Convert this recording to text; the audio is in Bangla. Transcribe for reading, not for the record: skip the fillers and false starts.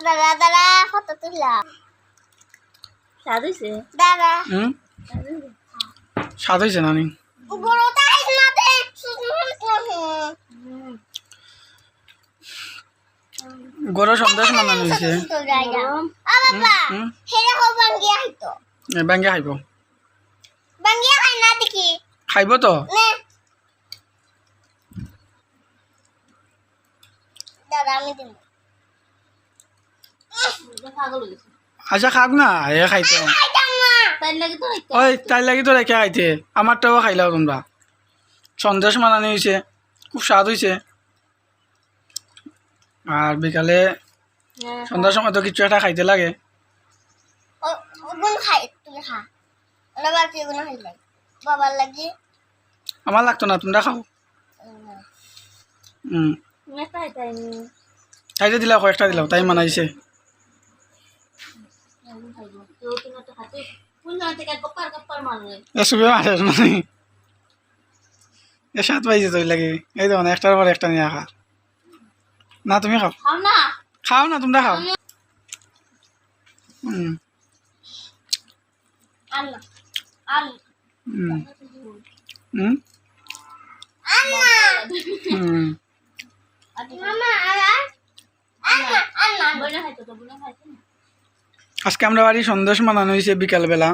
দাদা দাদা ফটো তুললাম স্বাদ হয়েছে দাদা স্বাদ হয়েছে নানি গরো সন্দেশ বানানো হয়েছে ব্যাঙ্গে খাইব খাইব তো আচ্ছা খাক না এ খাইতে ওই তাই লাগি তো রেখে খাইতে আমারটাও খাইলাও তোমরা সন্দেশ বানানো হয়েছে খুব স্বাদ হয়েছে আর বিকালে সন্ধ্যার সময় তো কিছু একটা খাইতে লাগে আমার লাগতো না তোমরা খাও খাইতে দিলাও কয়েকটা দিলাও তাই মানাইছে এসবে মারে নাই এ সাত পাইছে তো লাগে এই তো একটার পর একটা নিয়ে খা না তুমি খাও খাও না তোমরা খাও আজকে আমরা বাড়ি সন্দেশ বানানো হয়েছে বিকালবেলা